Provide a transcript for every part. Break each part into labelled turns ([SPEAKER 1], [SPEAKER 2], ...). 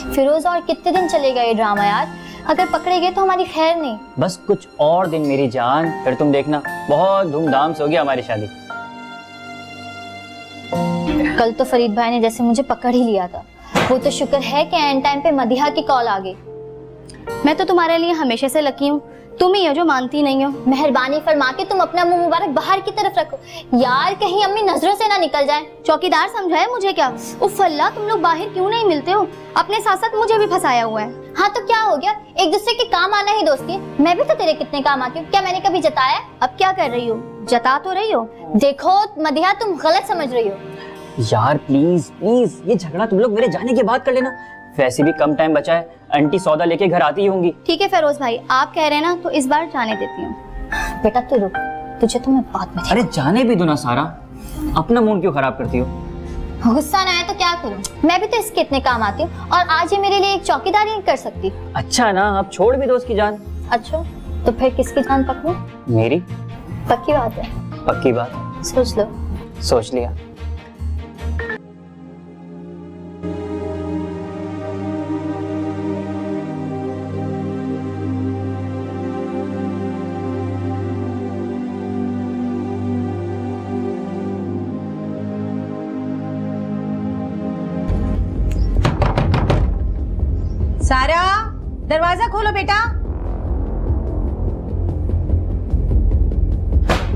[SPEAKER 1] फिरोज और कितने दिन चलेगा ये ड्रामा यार? अगर पकड़े गए तो हमारी खैर नहीं।
[SPEAKER 2] बस कुछ और दिन मेरी जान, फिर तुम देखना बहुत धूमधाम से होगी हमारी शादी।
[SPEAKER 1] कल तो फरीद भाई ने जैसे मुझे पकड़ ही लिया था। वो तो शुक्र है कि एंड टाइम पे मदिहा की कॉल आ गई।
[SPEAKER 3] मैं तो तुम्हारे लिए हमेशा से लकी हूँ, तुम ही हो जो मानती नहीं हो।
[SPEAKER 1] मेहरबानी फरमा के तुम अपना मुंह मुबारक बाहर की तरफ रखो यार, कहीं अम्मी नजरों से ना निकल जाए।
[SPEAKER 3] चौकीदार समझाए मुझे क्या? उफ अल्लाह, तुम लोग बाहर क्यों नहीं मिलते हो? अपने साथ साथ मुझे भी फंसाया हुआ है।
[SPEAKER 1] हाँ तो क्या हो गया, एक दूसरे के काम आना ही दोस्ती है। मैं भी तो तेरे कितने काम आती हूँ, क्या मैंने कभी जताया?
[SPEAKER 3] अब क्या कर रही हो? जता तो रही हो।
[SPEAKER 1] देखो मदिहा, तुम गलत समझ रही हो।
[SPEAKER 2] यार प्लीज प्लीज, ये झगड़ा तुम लोग मेरे जाने के बाद कर लेना। वैसे भी कम टाइम बचा है, आंटी सौदा लेके घर आती ही होंगी।
[SPEAKER 3] ठीक है फिरोज भाई, आप कह रहे हैं ना तो इस बार जाने देती हूँ।
[SPEAKER 1] बेटा तू रुक, तुझे तो मैं बाद में।
[SPEAKER 2] अरे जाने भी दो ना सारा, अपना मूड क्यों खराब करती हो?
[SPEAKER 1] गुस्सा ना आए तो क्या करूं, मैं भी तो इसके इतने काम आती हूँ और आज ये मेरे लिए एक चौकीदारी नहीं कर सकती।
[SPEAKER 2] अच्छा ना, अब छोड़ भी दो उसकी जान।
[SPEAKER 1] अच्छा तो फिर किसकी जान पकड़ूं?
[SPEAKER 2] मेरी।
[SPEAKER 1] पक्की बात है?
[SPEAKER 2] पक्की बात।
[SPEAKER 1] सोच लो।
[SPEAKER 2] सोच लिया।
[SPEAKER 4] सारा, दरवाजा खोलो बेटा।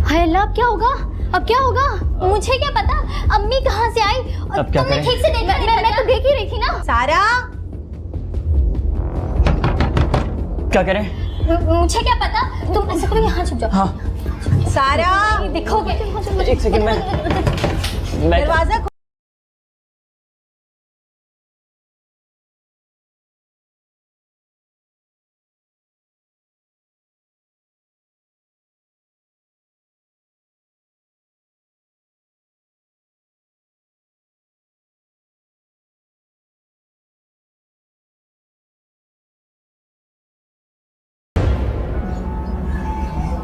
[SPEAKER 3] हाय अल्लाह, अब क्या होगा? अब क्या होगा?
[SPEAKER 1] मुझे क्या पता अम्मी कहाँ से आई।
[SPEAKER 2] अब क्या
[SPEAKER 1] तुमने
[SPEAKER 2] करें?
[SPEAKER 1] ठीक से देखा? मैं तो देख ही रही थी ना।
[SPEAKER 4] सारा,
[SPEAKER 2] क्या करें?
[SPEAKER 1] मुझे क्या पता, तुम ऐसे करो यहाँ छुप जाओ।
[SPEAKER 2] हाँ
[SPEAKER 4] सारा,
[SPEAKER 1] दिखोगे?
[SPEAKER 2] एक सेकंड में
[SPEAKER 4] दरवाजा खोलो।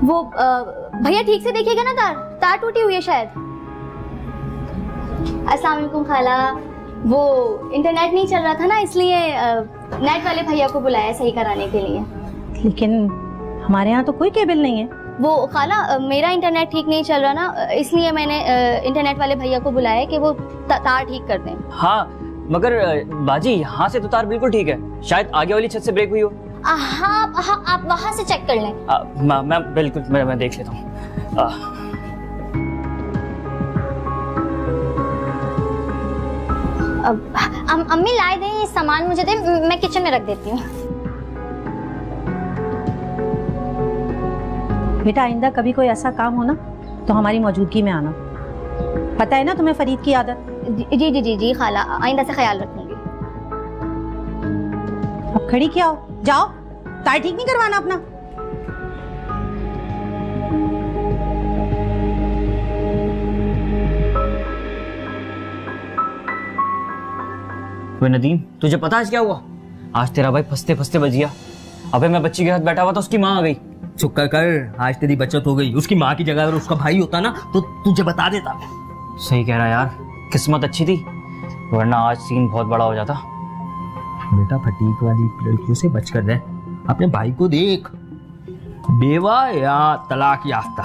[SPEAKER 3] वो भैया ठीक से देखिएगा ना, तार टूटी हुई है शायद। अस्सलाम वालेकुम खाला, वो इंटरनेट नहीं चल रहा था ना, इसलिए नेट वाले भैया को बुलाया सही कराने के लिए।
[SPEAKER 4] लेकिन हमारे यहाँ तो कोई केबल नहीं है।
[SPEAKER 3] वो खाला, मेरा इंटरनेट ठीक नहीं चल रहा ना, इसलिए मैंने इंटरनेट वाले भैया को बुलाया कि वो तार ठीक कर दें।
[SPEAKER 2] हाँ मगर बाजी, यहाँ से तो तार बिल्कुल ठीक है, शायद आगे वाली छत से ब्रेक हुई हो।
[SPEAKER 1] हाँ आप वहाँ से चेक कर लें।
[SPEAKER 2] मैं बिल्कुल मैं देख लेता हूँ।
[SPEAKER 1] अम्मी लाए दें ये सामान, मुझे दे, मैं किचन में रख देती हूँ।
[SPEAKER 4] बेटा आइंदा कभी कोई ऐसा काम हो ना तो हमारी मौजूदगी में आना। पता है ना तुम्हें फरीद की आदत।
[SPEAKER 3] जी जी जी जी खाला, आइंदा से ख्याल रखूंगी।
[SPEAKER 4] अब खड़ी क्या हो, जाओ, तार ठीक नहीं करवाना अपना।
[SPEAKER 2] वे नदीम, तुझे पता आज क्या हुआ? आज तेरा भाई फंसते फंसते बच गया। अबे मैं बच्ची के साथ बैठा हुआ था, उसकी माँ आ गई।
[SPEAKER 5] शुक्र कर, आज तेरी बचत हो गई। उसकी माँ की जगह अगर उसका भाई होता ना तो तुझे बता देता।
[SPEAKER 2] सही कह रहा यार, किस्मत अच्छी थी, वरना आज सीन बहुत बड़ा हो जाता।
[SPEAKER 5] बेटा फटीक वाली लड़कियों से बचकर रह, अपने भाई को देख, बेवा या तलाक याफ्ता,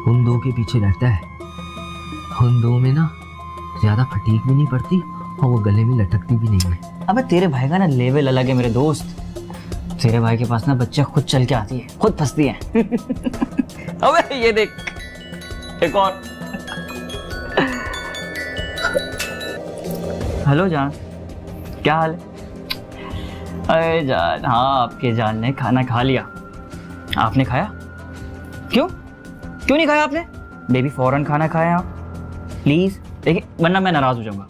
[SPEAKER 5] उन दो के पीछे रहता है। उन दो में ना ज्यादा फटीक भी नहीं पड़ती और वो गले में लटकती भी नहीं है।
[SPEAKER 2] अबे तेरे भाई का ना लेवल अलग है मेरे दोस्त। तेरे भाई के पास ना बच्चा खुद चल के आती है, खुद फंसती है। अबे ये देख, एक और। हेलो जान, क्या हाल है? अरे जान, हाँ आपके जान ने खाना खा लिया। आपने खाया? क्यों नहीं खाया आपने? बेबी फौरन खाना खाया आप, प्लीज। देखिए वरना मैं नाराज हो जाऊंगा।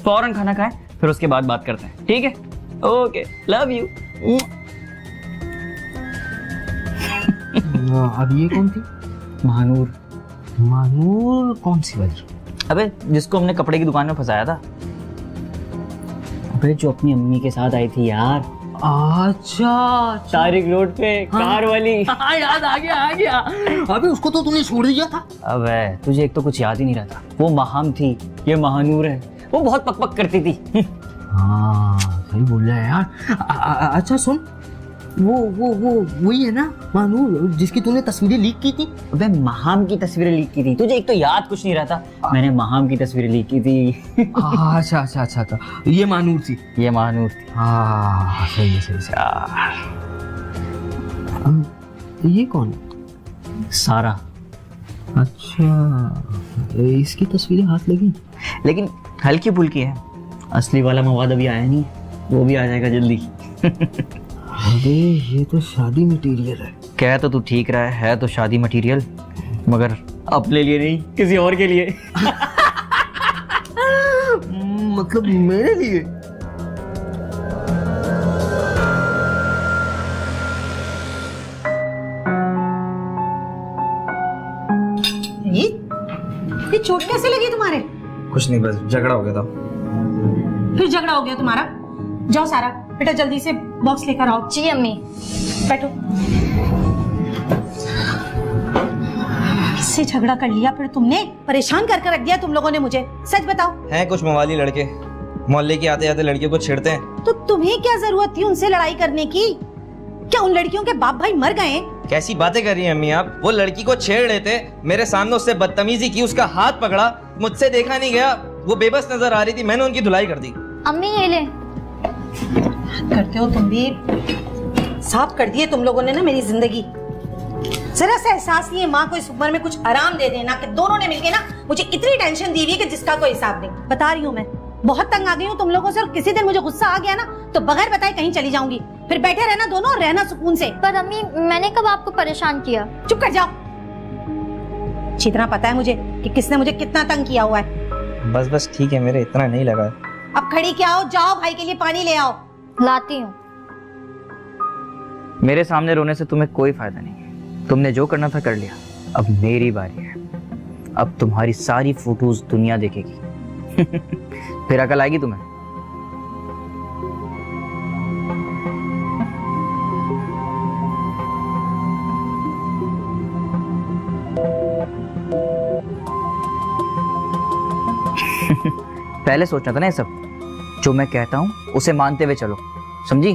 [SPEAKER 2] फौरन खाना खाएं, फिर उसके बाद बात करते हैं, ठीक है? Okay, love you.
[SPEAKER 5] अब ये कौन थी?
[SPEAKER 2] महानूर।
[SPEAKER 5] महानूर कौन सी वाली?
[SPEAKER 2] अबे जिसको हमने कपड़े की दुकान में फंसाया था। अबे जो अपनी अम्मी के साथ आई थी यार।
[SPEAKER 5] अच्छा,
[SPEAKER 2] तारिक रोड पे कार वाली।
[SPEAKER 5] हाँ याद आ गया। अबे उसको तो तूने छोड़ दिया था।
[SPEAKER 2] अबे तुझे एक तो कुछ याद ही नहीं रहता। वो महाम थी, ये महानूर है। वो बहुत पकपक करती थी।
[SPEAKER 5] हाँ सही बोल रहा है यार। अच्छा सुन, वो वही है ना मानू जिसकी तूने तस्वीरें लीक की थी?
[SPEAKER 2] अबे महाम की तस्वीरें लीक की थी, तुझे एक तो याद कुछ नहीं रहता। मैंने महाम की तस्वीरें लीक की थी।
[SPEAKER 5] अच्छा, ये मानूर थी।
[SPEAKER 2] ये महानूर थी।
[SPEAKER 5] हाँ सही है, सही ये कौन है?
[SPEAKER 2] सारा।
[SPEAKER 5] अच्छा, इसकी तस्वीरें हाथ लगी?
[SPEAKER 2] लेकिन हल्की फुल्की है, असली वाला मवाद अभी आया नहीं, वो भी आ जाएगा जल्दी।
[SPEAKER 5] अबे ये तो शादी मटेरियल है।
[SPEAKER 2] कह तो तू ठीक रहा है तो शादी मटेरियल, मगर अपने लिए नहीं, किसी और के लिए।
[SPEAKER 5] मतलब मेरे लिए?
[SPEAKER 4] ये चोट कैसे लगी तुम्हारे?
[SPEAKER 6] कुछ नहीं, बस झगड़ा हो गया था।
[SPEAKER 4] फिर झगड़ा हो गया तुम्हारा? जाओ सारा, बेटा जल्दी से बॉक्स लेकर आओ।
[SPEAKER 1] जी अम्मी।
[SPEAKER 4] बैठो। किससे झगड़ा कर लिया फिर तुमने? परेशान कर रख दिया तुम लोगों ने मुझे। सच बताओ।
[SPEAKER 6] हैं कुछ मवाली लड़के, मोहल्ले के आते आते लड़कियों को छेड़ते हैं।
[SPEAKER 4] तो तुम्हें क्या जरूरत थी उनसे लड़ाई करने की? क्या उन लड़कियों के बाप भाई मर गए?
[SPEAKER 6] कैसी बातें कर रही हैं अम्मी आप? वो लड़की को छेड़ रहे थे, मेरे सामने उससे बदतमीजी की, उसका हाथ पकड़ा, मुझसे देखा नहीं गया, वो बेबस नजर आ रही थी, मैंने उनकी धुलाई कर दी।
[SPEAKER 1] अम्मी ये ले।
[SPEAKER 4] करते हो तुम भी, साफ कर दिए तुम लोगों ने ना मेरी जिंदगी। जरा सा एहसास नहीं है माँ को इस उम्र में कुछ आराम दे देना, कि दोनों ने मिलके ना मुझे इतनी टेंशन दी हुई है कि जिसका कोई हिसाब नहीं। बता रही हूँ मैं, बहुत तंग आ गई हूँ तुम लोगों से, और किसी दिन मुझे गुस्सा आ गया ना तो बगैर बताए कहीं चली जाऊंगी। फिर बैठे रहना दोनों और रहना सुकून से।
[SPEAKER 1] पर अम्मी मैंने कब आपको परेशान किया?
[SPEAKER 4] चुप कर जाओ। अच्छी तरह पता है मुझे कि किसने मुझे कितना तंग किया हुआ है।
[SPEAKER 6] बस ठीक है, मेरे इतना नहीं लगा।
[SPEAKER 4] अब खड़ी क्या हो, जाओ भाई के लिए पानी ले आओ।
[SPEAKER 1] लाती हूँ।
[SPEAKER 2] मेरे सामने रोने से तुम्हें कोई फायदा नहीं है, तुमने जो करना था कर लिया, अब मेरी बारी है। अब तुम्हारी सारी फोटोज दुनिया देखेगी। फिर अकल आएगी तुम्हें। पहले सोचना था ना ये सब, जो मैं कहता हूँ उसे मानते हुए चलो, समझी?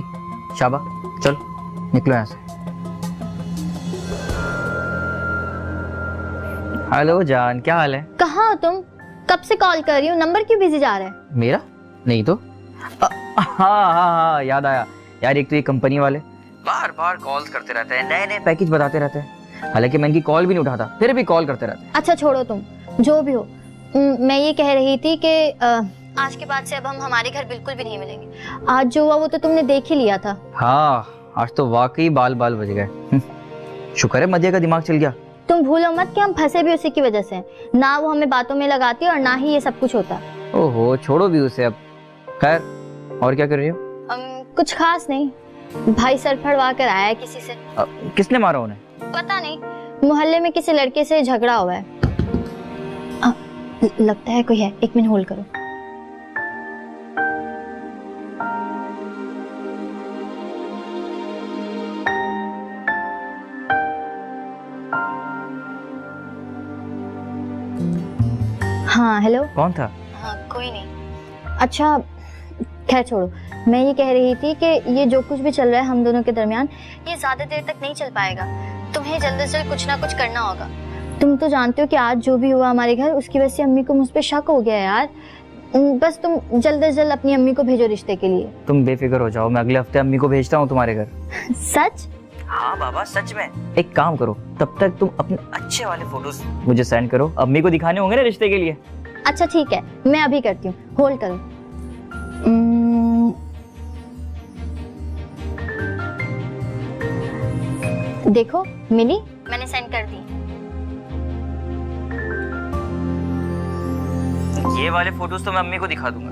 [SPEAKER 2] शाबा, चल निकलो यहाँ से। हेलो जान, क्या हाल है?
[SPEAKER 1] कहाँ हो तुम? कब से कॉल कर रही हूँ, नंबर क्यों बिजी जा रहा है?
[SPEAKER 2] मेरा नहीं तो हाँ, याद आया यार। एक तो ये कंपनी वाले बार बार कॉल्स करते रहते हैं, नए नए पैकेज बताते रहते हैं, हालांकि मैं इनकी कॉल भी नहीं उठाता, फिर भी कॉल करते रहते हैं।
[SPEAKER 1] अच्छा छोड़ो तुम, जो भी हो। मैं ये कह रही थी कि आज के बाद से अब हम हमारे घर बिल्कुल भी नहीं मिलेंगे। आज जो हुआ वो तो तुमने देख ही लिया था।
[SPEAKER 2] हाँ, आज तो वाकई बाल बाल बज गए। शुक्र है मध्य का दिमाग चल गया।
[SPEAKER 1] तुम भूलो मत कि हम फंसे भी उसी की वजह से, ना वो हमें बातों में लगाती और ना ही ये सब कुछ होता।
[SPEAKER 2] ओहो, छोड़ो भी उसे अब। खैर, और क्या कर रही हो?
[SPEAKER 1] कुछ खास नहीं, भाई सर फड़वा कर आया है किसी से।
[SPEAKER 2] किसने मारा उन्हें?
[SPEAKER 1] पता नहीं, मोहल्ले में किसी लड़के से झगड़ा हुआ है। लगता है कोई है, एक मिनट होल्ड करो। हाँ हेलो।
[SPEAKER 2] कौन था?
[SPEAKER 1] हाँ कोई नहीं। अच्छा खैर छोड़ो, मैं ये कह रही थी कि ये जो कुछ भी चल रहा है हम दोनों के दरमियान, ये ज्यादा देर तक नहीं चल पाएगा। तुम्हें जल्द से जल्द कुछ ना कुछ करना होगा। तुम तो जानते हो कि आज जो भी हुआ हमारे घर, उसकी वजह से अम्मी को मुझ पे शक हो गया है यार। बस तुम जल्द से जल्द अपनी अम्मी को भेजो रिश्ते के लिए।
[SPEAKER 2] तुम बेफिक्र हो जाओ, मैं अगले हफ्ते अम्मी को भेजता हूँ तुम्हारे घर।
[SPEAKER 1] सच?
[SPEAKER 2] हाँ बाबा, सच में। एक काम करो, तब तक तुम अपने अच्छे वाले फोटोज मुझे सेंड करो, अम्मी को दिखाने होंगे ना रिश्ते के लिए।
[SPEAKER 1] अच्छा ठीक है, मैं अभी करती हूँ, होल्ड करो। देखो मिली, मैंने सेंड कर दी।
[SPEAKER 2] ये वाले फोटोज तो मैं अम्मी को दिखा दूंगा।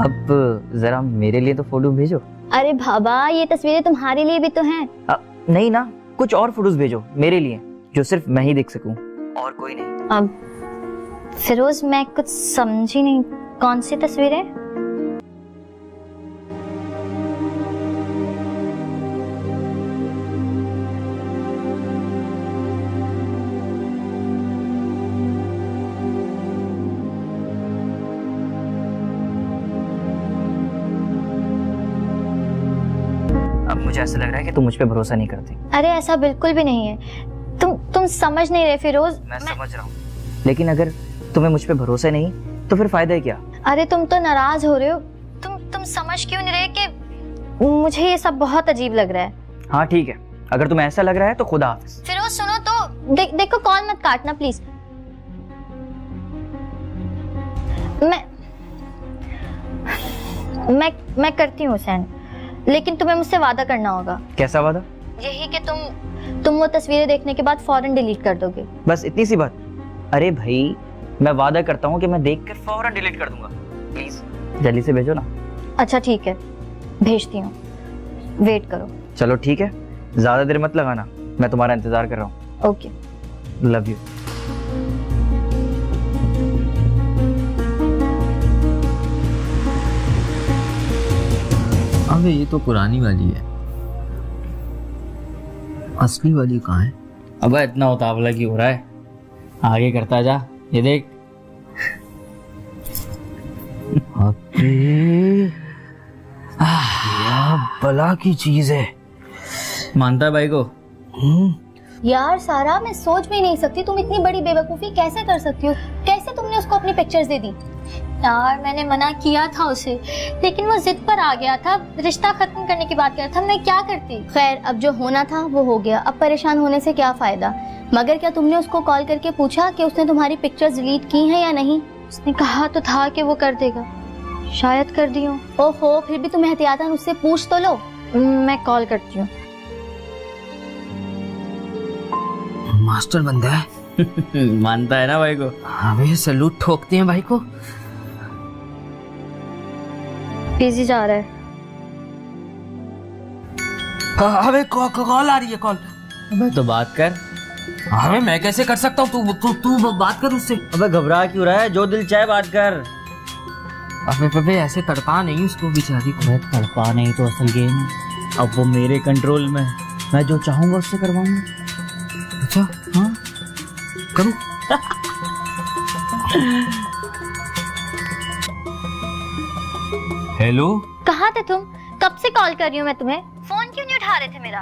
[SPEAKER 2] अब जरा मेरे लिए तो फोटो भेजो।
[SPEAKER 1] अरे बाबा, ये तस्वीरें तुम्हारे लिए भी तो हैं।
[SPEAKER 2] नहीं ना, कुछ और फोटोज भेजो मेरे लिए, जो सिर्फ मैं ही देख सकूं, और कोई नहीं।
[SPEAKER 1] अब फिरोज, मैं कुछ समझी नहीं, कौन सी तस्वीरें?
[SPEAKER 2] मुझे ऐसा लग रहा है कि तुम मुझ पे भरोसा नहीं करती।
[SPEAKER 1] अरे ऐसा बिल्कुल भी नहीं है। तुम समझ नहीं रहे फिरोज।
[SPEAKER 2] मैं समझ रहा हूँ, लेकिन अगर तुम्हें मुझ पे भरोसा नहीं तो फिर फायदा है क्या?
[SPEAKER 1] अरे तुम तो नाराज हो रहे हो। तुम समझ क्यों नहीं रहे कि मुझे ये सब बहुत अजीब लग रहा है।
[SPEAKER 2] हाँ ठीक है, अगर तुम्हें ऐसा लग रहा है तो खुदा हाफिज।
[SPEAKER 1] फिरोज सुनो तो, देखो कॉल मत काटना प्लीज। मैं करती हूँ हुसैन, लेकिन तुम्हें मुझसे वादा करना होगा।
[SPEAKER 2] कैसा वादा?
[SPEAKER 1] यही कि तुम वो तस्वीरें देखने के बाद फौरन डिलीट कर दोगे।
[SPEAKER 2] बस इतनी सी बात? अरे भाई मैं वादा करता हूँ कि मैं देखकर फौरन डिलीट कर दूंगा। प्लीज जल्दी से भेजो ना।
[SPEAKER 1] अच्छा ठीक है, भेजती हूँ, वेट करो।
[SPEAKER 2] चलो ठीक है, ज्यादा देर मत लगाना, मैं तुम्हारा इंतजार कर रहा हूँ।
[SPEAKER 1] Okay,
[SPEAKER 2] love you.
[SPEAKER 5] अबे ये तो पुरानी वाली है, असली वाली कहाँ है?
[SPEAKER 2] अब इतना उतावला क्यों हो रहा है? आगे करता जा, ये देख।
[SPEAKER 5] अबे क्या बला की चीज है।
[SPEAKER 2] मानता है भाई को?
[SPEAKER 3] यार सारा, मैं सोच भी नहीं सकती तुम इतनी बड़ी बेवकूफी कैसे कर सकती हो। कैसे तुमने उसको अपनी पिक्चर्स दे दी?
[SPEAKER 1] यार मैंने मना किया था उसे, लेकिन वो जिद पर आ गया था, रिश्ता खत्म करने की बात कर रहा था। मैं क्या करती?
[SPEAKER 3] खैर, अब जो होना था वो हो गया, अब परेशान होने से क्या फायदा। मगर क्या तुमने उसको कॉल करके पूछा कि उसने तुम्हारी पिक्चर्स डिलीट की हैं या नहीं?
[SPEAKER 1] उसने कहा तो था कि वो कर देगा, शायद कर दी हो।
[SPEAKER 3] ओहो, फिर भी तुम एहतियातन उससे पूछ तो लो।
[SPEAKER 1] मैं कॉल करती हूँ।
[SPEAKER 5] मास्टर बंदा है।
[SPEAKER 2] मानता है ना भाई को?
[SPEAKER 5] अबे सैल्यूट ठोकते हैं भाई को।
[SPEAKER 1] बिजी जा रहा है।
[SPEAKER 5] अबे कॉल आ रही है, कॉल।
[SPEAKER 2] अबे तो बात कर।
[SPEAKER 5] अबे मैं कैसे कर सकता हूँ? तू बात कर उससे।
[SPEAKER 2] अबे घबरा क्यों रहा है? जो दिल चाहे बात कर।
[SPEAKER 5] अबे ऐसे तड़पा नहीं उसको बेचारी को।
[SPEAKER 2] तड़पा नहीं तो असल गेम है, अब वो मेरे कंट्रोल में, मैं जो चाहूंगा उससे करवाऊंगा।
[SPEAKER 5] अच्छा हाँ, करूँ? हेलो,
[SPEAKER 1] कहाँ थे तुम? कब से कॉल कर रही हूँ मैं तुम्हें, फोन क्यों नहीं उठा रहे थे मेरा?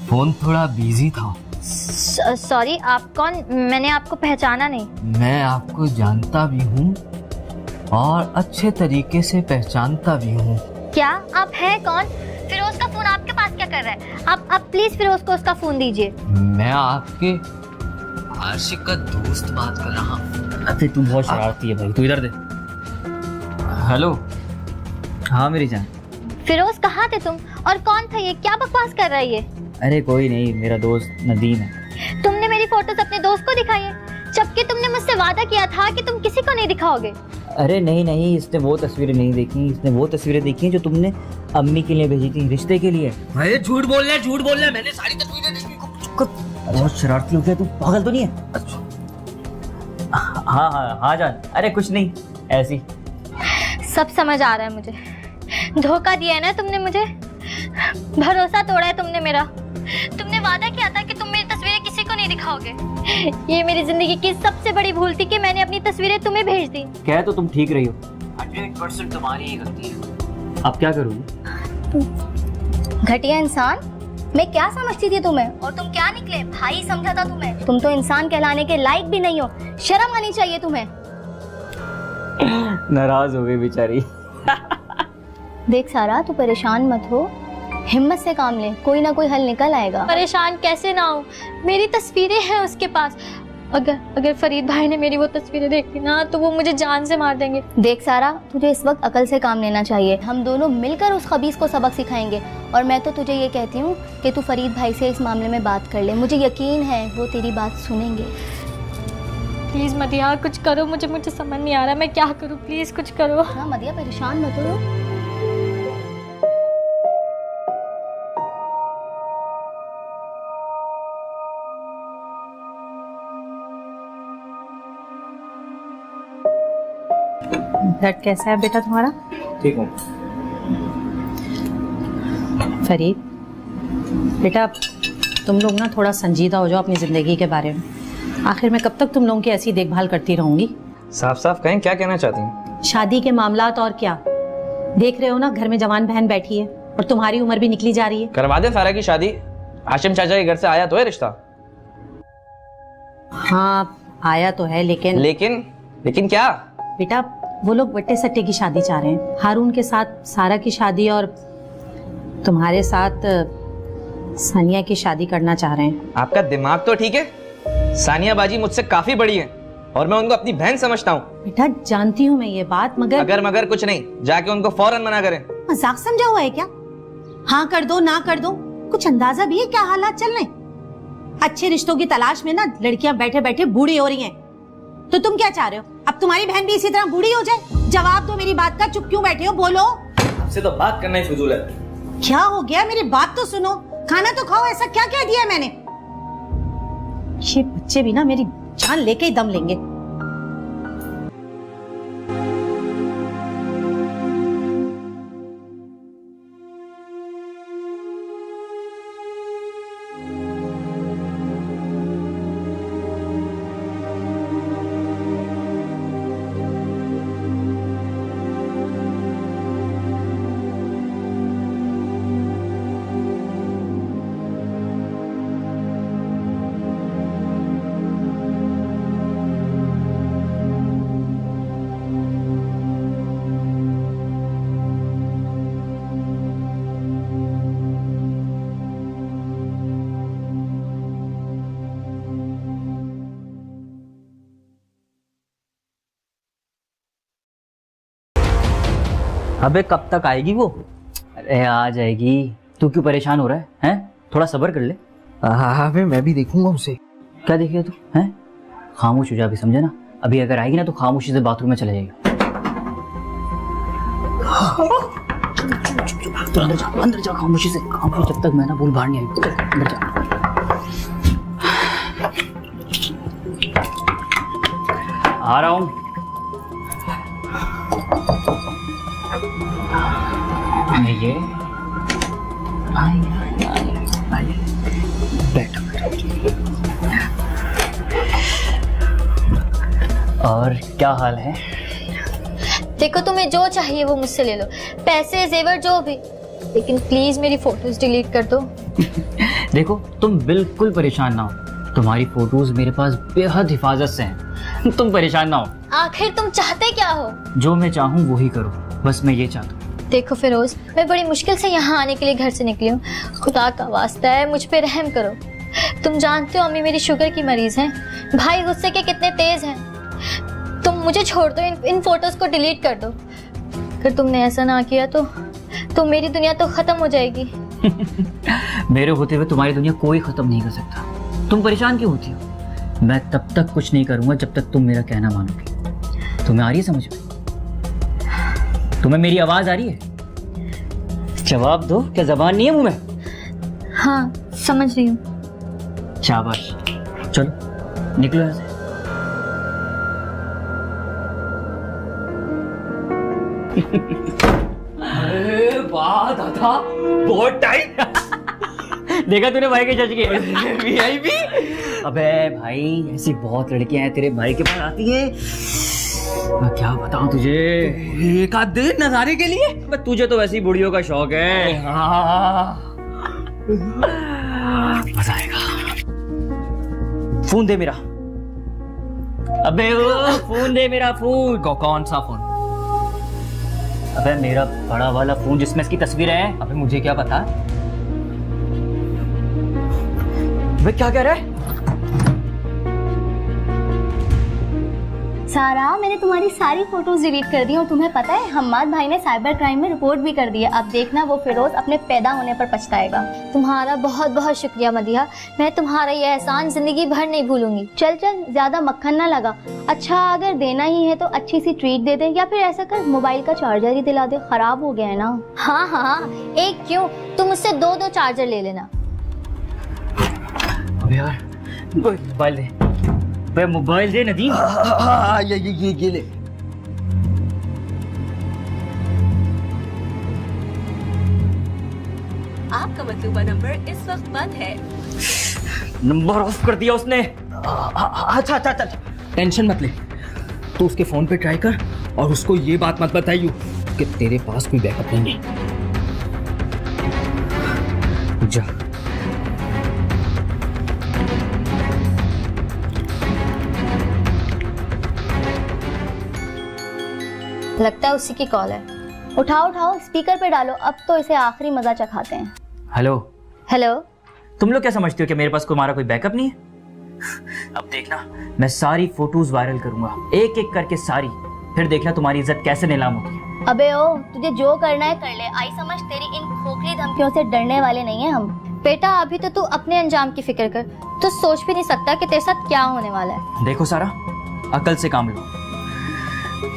[SPEAKER 5] फोन थोड़ा बिजी था।
[SPEAKER 1] सॉरी, आप कौन? मैंने आपको पहचाना नहीं।
[SPEAKER 5] मैं आपको जानता भी हूँ और अच्छे तरीके से पहचानता भी हूँ।
[SPEAKER 1] क्या आप हैं कौन? फिरोज का फोन आपके पास क्या कर रहा है? आप प्लीज फिरोज को उसका फोन दीजिए।
[SPEAKER 5] मैं आपके आशिक का दोस्त बात कर रहा हूँ।
[SPEAKER 2] अरे तू बहुत शरारती है भाई, तू इधर दे। हेलो। हाँ मेरी जान।
[SPEAKER 1] फिरोज कहाँ थे तुम, और कौन था ये? क्या बकवास कर रहा है ये?
[SPEAKER 2] अरे कोई नहीं, मेरा दोस्त नदीम है।
[SPEAKER 1] तुमने मेरी फोटोज अपने दोस्त को दिखाई है, जबकि तुमने मुझसे वादा किया था कि तुम किसी को नहीं दिखाओगे।
[SPEAKER 2] अरे नहीं, इसने वो तस्वीरें नहीं देखी, इसने वो तस्वीरें देखी हैं जो तुमने अम्मी के लिए भेजी थी, रिश्ते के लिए।
[SPEAKER 5] भाई झूठ बोल रहा है, मैंने सारी तस्वीरें देखी।
[SPEAKER 2] बहुत शरारती हो गया तू, पागल तो नहीं है? अच्छा हाँ जान, अरे कुछ नहीं, ऐसी।
[SPEAKER 1] सब समझ आ रहा है मुझे, धोखा दिया है ना तुमने मुझे, भरोसा तोड़ा है तुमने मेरा। तुमने वादा किया था कि तुम मेरी तस्वीरें किसी को नहीं दिखाओगे। ये मेरी जिंदगी की सबसे बड़ी भूल थी कि मैंने अपनी तस्वीरें तुम्हें भेज दी।
[SPEAKER 2] कह तो तुम ठीक रही हो,
[SPEAKER 5] 100% तुम्हारी ही गलती है।
[SPEAKER 2] अब क्या करूँगी?
[SPEAKER 3] घटिया इंसान, मैं क्या समझती थी तुम्हें, और तुम क्या निकले? भाई समझा था तुम्हें। तुम तो इंसान कहलाने के लायक भी नहीं हो, शर्म आनी चाहिए तुम्हें।
[SPEAKER 2] नाराज हो गई बेचारी।
[SPEAKER 3] देख सारा, तू परेशान मत हो, हिम्मत से काम ले, कोई ना कोई हल निकल आएगा।
[SPEAKER 1] परेशान कैसे ना हो, मेरी तस्वीरें हैं उसके पास। अगर फरीद भाई ने मेरी वो तस्वीरें देखी ना तो वो मुझे जान से मार देंगे।
[SPEAKER 3] देख सारा, तुझे इस वक्त अकल से काम लेना चाहिए। हम दोनों मिलकर उस खबीस को सबक सिखाएंगे, और मैं तो तुझे ये कहती हूँ कि तू फरीद भाई से इस मामले में बात कर ले। मुझे यकीन है वो तेरी बात सुनेंगे।
[SPEAKER 1] प्लीज मदिया कुछ करो, मुझे समझ नहीं आ रहा मैं क्या करूँ, प्लीज कुछ करो।
[SPEAKER 3] हाँ मदिया, परेशान मत हो।
[SPEAKER 4] ब्लड कैसा है बेटा तुम्हारा?
[SPEAKER 2] ठीक हूँ।
[SPEAKER 4] फरीद बेटा, तुम लोग ना थोड़ा संजीदा हो जाओ अपनी ज़िंदगी के बारे में। आखिर मैं कब तक तुम लोगों की ऐसी देखभाल करती रहूंगी?
[SPEAKER 6] साफ साफ कहें, क्या कहना चाहती हैं?
[SPEAKER 4] शादी के मामलात और क्या, देख रहे हो ना घर में जवान बहन बैठी है, और तुम्हारी उम्र भी निकली जा रही है।
[SPEAKER 6] करवा दे सारा की शादी। हाशिम चाचा के घर से आया तो है रिश्ता।
[SPEAKER 4] हाँ आया तो है, लेकिन
[SPEAKER 6] लेकिन क्या?
[SPEAKER 4] बेटा वो लोग बट्टे सट्टे की शादी चाह रहे हैं। हारून के साथ सारा की शादी और तुम्हारे साथ सानिया की शादी करना चाह रहे हैं।
[SPEAKER 6] आपका दिमाग तो ठीक है। सानिया बाजी मुझसे काफी बड़ी है और मैं उनको अपनी बहन समझता हूँ।
[SPEAKER 4] बेटा जानती हूँ मैं ये बात, मगर
[SPEAKER 6] मगर कुछ नहीं, जाके उनको फौरन मना करें।
[SPEAKER 4] मजाक समझा हुआ है क्या? हाँ कर दो ना कर दो, कुछ अंदाजा भी है क्या हालात चल रहे हैं? अच्छे रिश्तों की तलाश में ना लड़कियां बैठे बैठे बूढ़ी हो रही हैं। तो तुम क्या चाह रहे हो, अब तुम्हारी बहन भी इसी तरह बूढ़ी हो जाए? जवाब दो मेरी बात का, चुप क्यों बैठे हो, बोलो।
[SPEAKER 6] आपसे तो बात करना ही फिजूल है।
[SPEAKER 4] क्या हो गया, मेरी बात तो सुनो, खाना तो खाओ। ऐसा क्या कह दिया मैंने? ये बच्चे भी ना मेरी जान लेके ही दम लेंगे।
[SPEAKER 5] अबे कब तक आएगी वो?
[SPEAKER 2] अरे आ जाएगी, तू क्यों परेशान हो रहा है? हैं? थोड़ा सब्र कर ले।
[SPEAKER 5] हाँ मैं भी देखूंगा उसे।
[SPEAKER 2] क्या देखेगा तू? हैं? खामोश हो जा अभी, समझे ना? अभी अगर आएगी ना तो खामोशी से बाथरूम में चला जाएगा। तो अंदर जा खामोशी से, खामोश, जब तक मैं ना बोल बाहर नहीं आई। अंदर जा। आ रहा हूँ। ये बैठो। और क्या हाल है?
[SPEAKER 1] देखो तुम्हें जो चाहिए वो मुझसे ले लो, पैसे जेवर जो भी, लेकिन प्लीज मेरी फोटोज डिलीट कर दो।
[SPEAKER 2] देखो तुम बिल्कुल परेशान ना हो, तुम्हारी फोटोज मेरे पास बेहद हिफाजत से हैं। तुम परेशान ना हो।
[SPEAKER 1] आखिर तुम चाहते क्या हो?
[SPEAKER 2] जो मैं चाहूँ वो ही करो, बस मैं ये चाहता हूँ।
[SPEAKER 1] देखो फिरोज, मैं बड़ी मुश्किल से यहाँ आने के लिए घर से निकली हूँ, खुदा का वास्ता है मुझ पे रहम करो। तुम जानते हो अम्मी मेरी शुगर की मरीज हैं, भाई गुस्से के कितने तेज हैं। तुम मुझे छोड़ दो, इन फोटोज को डिलीट कर दो। अगर तुमने ऐसा ना किया तो मेरी दुनिया तो खत्म हो जाएगी।
[SPEAKER 2] मेरे होते हुए तुम्हारी दुनिया कोई खत्म नहीं कर सकता। तुम परेशान क्यों होती हो? मैं तब तक कुछ नहीं करूंगा जब तक तुम मेरा कहना मानोगी। तुम्हें आ रही है समझ में? तुम्हें मेरी आवाज आ रही है? जवाब दो, क्या जबान नहीं है मुंह में?
[SPEAKER 1] हाँ समझ रही हूँ।
[SPEAKER 2] शाबाश, चलो निकलो यहाँ से। अरे वाह दादा, बहुत टाइम। देखा तूने भाई के जज के वीआईपी? अबे भाई ऐसी बहुत लड़कियां हैं तेरे भाई के पास आती है, मैं क्या बताऊं तुझे।
[SPEAKER 5] एक आध दिन नजारे के लिए?
[SPEAKER 2] बस तुझे तो वैसी बुढ़ियों का शौक है। मजा आएगा। फोन दे मेरा। अबे वो फोन दे मेरा, फोन।
[SPEAKER 5] कौन सा फोन?
[SPEAKER 2] अबे मेरा बड़ा वाला फोन जिसमें इसकी तस्वीर है।
[SPEAKER 5] अबे मुझे क्या पता?
[SPEAKER 2] अबे क्या कह रहा है?
[SPEAKER 3] सारा, मैंने तुम्हारी सारी फोटोज डिलीट कर दी और तुम्हें पता है हम्माद भाई ने साइबर क्राइम में रिपोर्ट भी कर दी है। अब देखना वो फिरोज अपने पैदा होने पर पछताएगा।
[SPEAKER 1] तुम्हारा बहुत बहुत शुक्रिया मदिहा, मैं तुम्हारा ये एहसान जिंदगी भर नहीं भूलूंगी।
[SPEAKER 3] चल चल, ज्यादा मक्खन ना लगा। अच्छा अगर देना ही है तो अच्छी सी ट्रीट दे दे, या फिर ऐसा कर मोबाइल का चार्जर ही दिला दे, खराब हो गया है ना।
[SPEAKER 1] हाँ हाँ, एक क्यों, तुम मुझसे दो चार्जर ले लेना।
[SPEAKER 2] अबे यार मोबाइल दे, अबे मोबाइल दे नदीम।
[SPEAKER 5] ये ले।
[SPEAKER 7] आपका मतलूबा नंबर इस वक्त बंद है।
[SPEAKER 2] नंबर ऑफ कर दिया उसने।
[SPEAKER 5] अच्छा टेंशन मत ले, तो उसके फोन पे ट्राई कर और उसको ये बात मत बताइयो कि तेरे पास कोई बैकअप नहीं है। जा।
[SPEAKER 1] लगता है उसी की कॉल है।
[SPEAKER 3] उठाओ उठाओ, स्पीकर पे डालो, अब तो इसे आखिरी मजा चखाते हैं।
[SPEAKER 2] Hello,
[SPEAKER 1] hello.
[SPEAKER 2] तुम लोग क्या समझते हो कि मेरे पास तुम्हारा कोई बैकअप नहीं है? अब देखना, मैं सारी फोटोज वायरल करूंगा, एक एक करके सारी, फिर देखना तुम्हारी इज्जत कैसे नीलाम होती है।
[SPEAKER 3] अबे ओ, तुझे जो करना है कर ले, आई समझ, तेरी इन खोखली धमकियों से डरने वाले नहीं है हम।
[SPEAKER 1] बेटा अभी तो तू अपने अंजाम की फिक्र कर, तू सोच भी नहीं सकता कि तेरे साथ क्या होने वाला है।
[SPEAKER 2] देखो सारा, अकल से काम लो।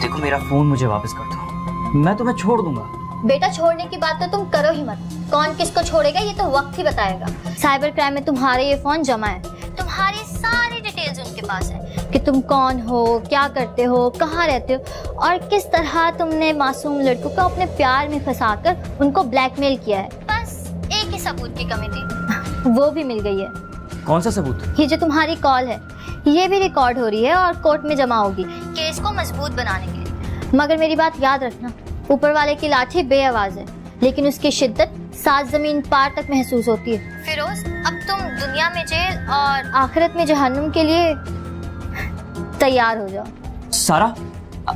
[SPEAKER 2] देखो मेरा फोन मुझे वापस कर दो, मैं तुम्हें छोड़ दूंगा।
[SPEAKER 1] बेटा छोड़ने की बात तो तुम करो ही मत, कौन किसको छोड़ेगा ये तो वक्त ही बताएगा। साइबर क्राइम में तुम्हारे ये फोन जमा है, तुम्हारी सारी डिटेल्स उनके पास है कि तुम कौन हो, क्या करते हो, कहाँ रहते हो और किस तरह तुमने मासूम लड़कों को अपने प्यार में फंसाकर उनको ब्लैकमेल किया है। बस एक ही सबूत की कमी थी, वो भी मिल गई है।
[SPEAKER 2] कौन सा सबूत?
[SPEAKER 1] ये जो तुम्हारी कॉल है ये भी रिकॉर्ड हो रही है और कोर्ट में जमा होगी केस को मजबूत बनाने के लिए। मगर मेरी बात याद रखना, ऊपर वाले की लाठी बेआवाज है लेकिन उसकी शिद्दत 7 जमीन पार तक महसूस होती है। फिरोज, अब तुम दुनिया में जेल और आखिरत में जहन्नुम के लिए तैयार हो जाओ।
[SPEAKER 2] सारा,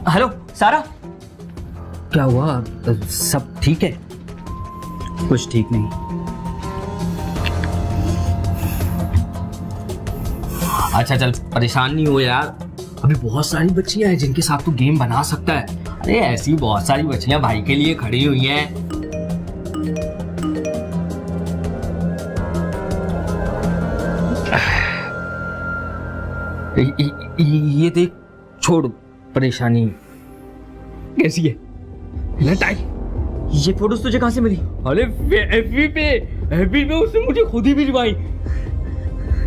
[SPEAKER 2] हेलो सारा।
[SPEAKER 5] क्या हुआ, सब ठीक है?
[SPEAKER 2] कुछ ठीक नहीं।
[SPEAKER 5] अच्छा चल, परेशान नहीं हो यार, अभी बहुत सारी बच्चियां हैं जिनके साथ तू गेम बना सकता है। अरे ऐसी बहुत सारी बच्चियां भाई के लिए खड़ी हुई हैं। ये देख, छोड़ परेशानी। कैसी है? लटाई।
[SPEAKER 2] ये फोटोज तुझे कहां से मिली?
[SPEAKER 5] अरे एफबी पे उसने मुझे खुद ही भिजवाई।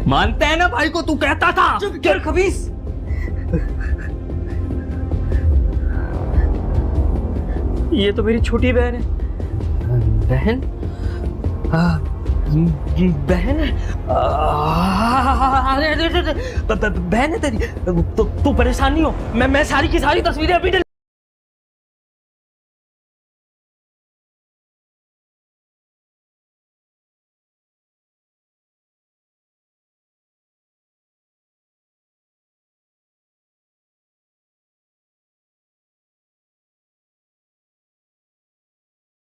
[SPEAKER 5] मानता है ना भाई को, तू कहता था।
[SPEAKER 2] चुप कर खबीस। ये तो मेरी छोटी बहन है।
[SPEAKER 5] बहन? बहन? अरे बहन है तेरी। तू परेशान नहीं हो, मैं सारी की सारी तस्वीरें अभी